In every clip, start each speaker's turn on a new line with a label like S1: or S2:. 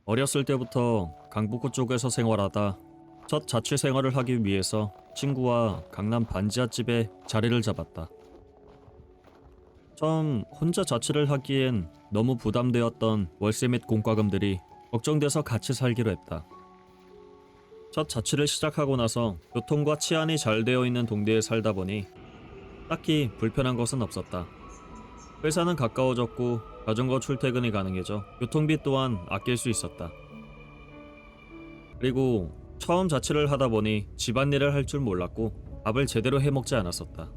S1: 어렸을 때부터 강북구 쪽에서 생활하다 첫 자취 생활을 하기 위해서 친구와 강남 반지하집에 자리를 잡았다. 처음 혼자 자취를 하기엔 너무 부담되었던 월세 및 공과금들이 걱정돼서 같이 살기로 했다. 첫 자취를 시작하고 나서 교통과 치안이 잘 되어 있는 동네에 살다 보니 딱히 불편한 것은 없었다. 회사는 가까워졌고 자전거 출퇴근이 가능해져 교통비 또한 아낄 수 있었다. 그리고 처음 자취를 하다 보니 집안일을 할 줄 몰랐고 밥을 제대로 해먹지 않았었다.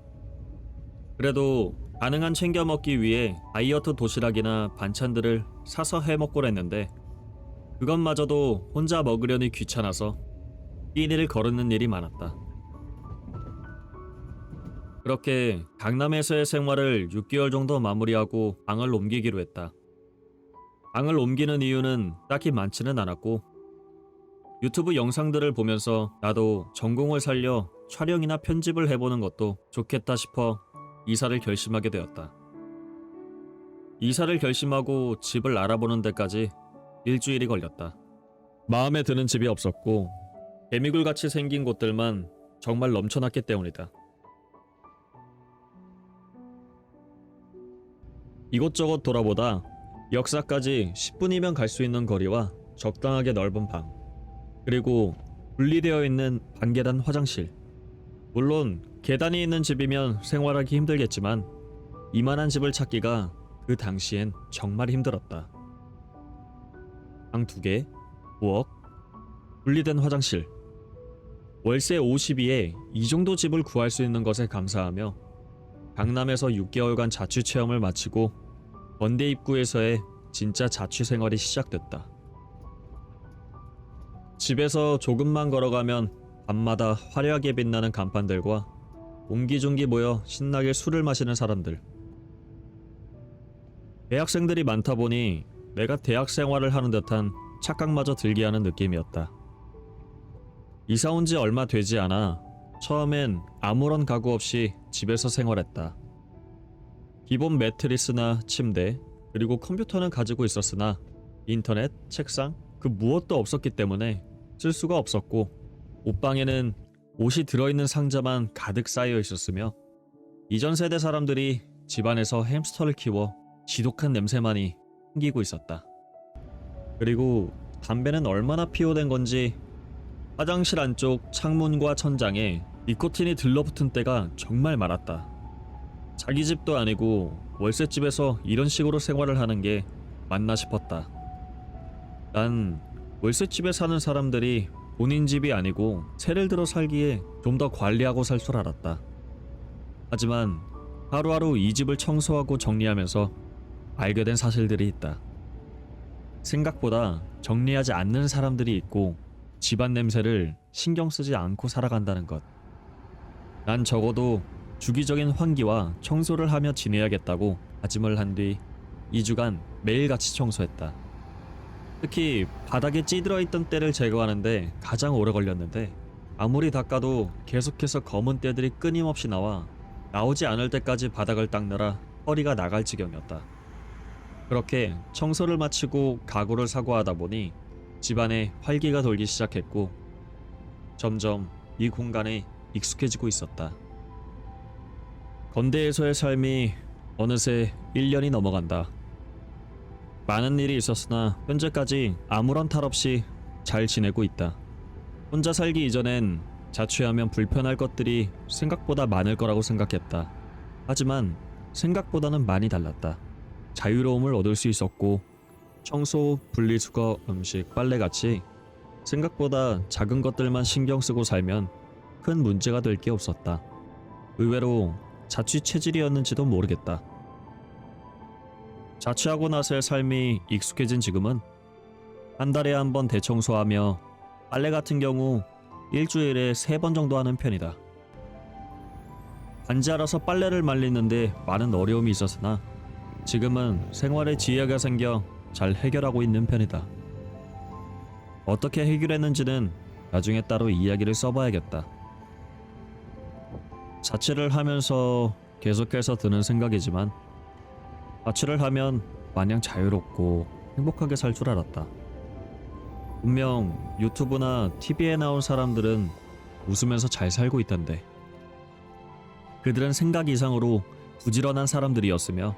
S1: 그래도 가능한 챙겨 먹기 위해 다이어트 도시락이나 반찬들을 사서 해먹곤 했는데 그것마저도 혼자 먹으려니 귀찮아서 끼니를 거르는 일이 많았다. 그렇게 강남에서의 생활을 6개월 정도 마무리하고 방을 옮기기로 했다. 방을 옮기는 이유는 딱히 많지는 않았고 유튜브 영상들을 보면서 나도 전공을 살려 촬영이나 편집을 해보는 것도 좋겠다 싶어 이사를 결심하게 되었다. 이사를 결심하고 집을 알아보는 데까지 일주일이 걸렸다. 마음에 드는 집이 없었고 개미굴같이 생긴 곳들만 정말 넘쳐났기 때문이다. 이곳저곳 돌아보다 역사까지 10분이면 갈 수 있는 거리와 적당하게 넓은 방, 그리고 분리되어 있는 반계단 화장실. 물론 계단이 있는 집이면 생활하기 힘들겠지만 이만한 집을 찾기가 그 당시엔 정말 힘들었다. 방 2개, 부엌, 분리된 화장실. 월세 50이에 이 정도 집을 구할 수 있는 것에 감사하며 강남에서 6개월간 자취 체험을 마치고 건대 입구에서의 진짜 자취 생활이 시작됐다. 집에서 조금만 걸어가면 밤마다 화려하게 빛나는 간판들과 옹기종기 모여 신나게 술을 마시는 사람들. 대학생들이 많다 보니 내가 대학 생활을 하는 듯한 착각마저 들게 하는 느낌이었다. 이사 온 지 얼마 되지 않아 처음엔 아무런 가구 없이 집에서 생활했다. 기본 매트리스나 침대, 그리고 컴퓨터는 가지고 있었으나 인터넷, 책상, 그 무엇도 없었기 때문에 쓸 수가 없었고 옷방에는 옷이 들어있는 상자만 가득 쌓여 있었으며 이전 세대 사람들이 집안에서 햄스터를 키워 지독한 냄새만이 풍기고 있었다. 그리고 담배는 얼마나 피워댄 건지 화장실 안쪽 창문과 천장에 니코틴이 들러붙은 때가 정말 많았다. 자기 집도 아니고 월세집에서 이런 식으로 생활을 하는 게 맞나 싶었다. 난 월세집에 사는 사람들이 본인 집이 아니고 세를 들어 살기에 좀 더 관리하고 살 줄 알았다. 하지만 하루하루 이 집을 청소하고 정리하면서 알게 된 사실들이 있다. 생각보다 정리하지 않는 사람들이 있고 집안 냄새를 신경 쓰지 않고 살아간다는 것. 난 적어도 주기적인 환기와 청소를 하며 지내야겠다고 다짐을 한 뒤 2주간 매일같이 청소했다. 특히 바닥에 찌들어 있던 때를 제거하는데 가장 오래 걸렸는데 아무리 닦아도 계속해서 검은 때들이 끊임없이 나오지 않을 때까지 바닥을 닦느라 허리가 나갈 지경이었다. 그렇게 청소를 마치고 가구를 사고 하다 보니 집안에 활기가 돌기 시작했고 점점 이 공간에 익숙해지고 있었다. 건대에서의 삶이 어느새 1년이 넘어간다. 많은 일이 있었으나 현재까지 아무런 탈 없이 잘 지내고 있다. 혼자 살기 이전엔 자취하면 불편할 것들이 생각보다 많을 거라고 생각했다. 하지만 생각보다는 많이 달랐다. 자유로움을 얻을 수 있었고 청소, 분리수거, 음식, 빨래같이 생각보다 작은 것들만 신경 쓰고 살면 큰 문제가 될 게 없었다. 의외로 자취 체질이었는지도 모르겠다. 자취하고 나서의 삶이 익숙해진 지금은 한 달에 한 번 대청소하며 빨래 같은 경우 일주일에 3번 정도 하는 편이다. 단지 알아서 빨래를 말리는데 많은 어려움이 있었으나 지금은 생활에 지혜가 생겨 잘 해결하고 있는 편이다. 어떻게 해결했는지는 나중에 따로 이야기를 써봐야겠다. 자취를 하면서 계속해서 드는 생각이지만 자취를 하면 마냥 자유롭고 행복하게 살 줄 알았다. 분명 유튜브나 TV에 나온 사람들은 웃으면서 잘 살고 있던데. 그들은 생각 이상으로 부지런한 사람들이었으며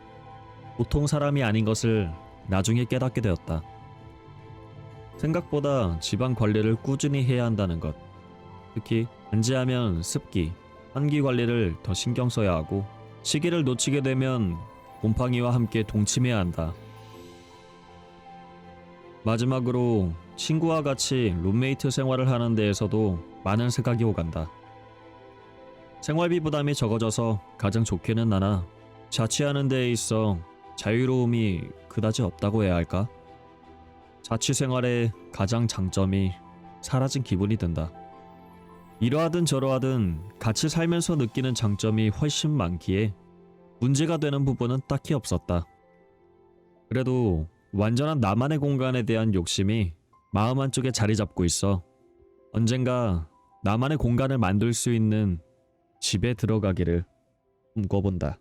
S1: 보통 사람이 아닌 것을 나중에 깨닫게 되었다. 생각보다 집안 관리를 꾸준히 해야 한다는 것. 특히 반지하면 습기, 환기 관리를 더 신경 써야 하고 시기를 놓치게 되면 곰팡이와 함께 동침해야 한다. 마지막으로 친구와 같이 룸메이트 생활을 하는 데에서도 많은 생각이 오간다. 생활비 부담이 적어져서 가장 좋기는 하나 자취하는 데에 있어 자유로움이 그다지 없다고 해야 할까? 자취 생활의 가장 장점이 사라진 기분이 든다. 이러하든 저러하든 같이 살면서 느끼는 장점이 훨씬 많기에 문제가 되는 부분은 딱히 없었다. 그래도 완전한 나만의 공간에 대한 욕심이 마음 한쪽에 자리 잡고 있어 언젠가 나만의 공간을 만들 수 있는 집에 들어가기를 꿈꿔본다.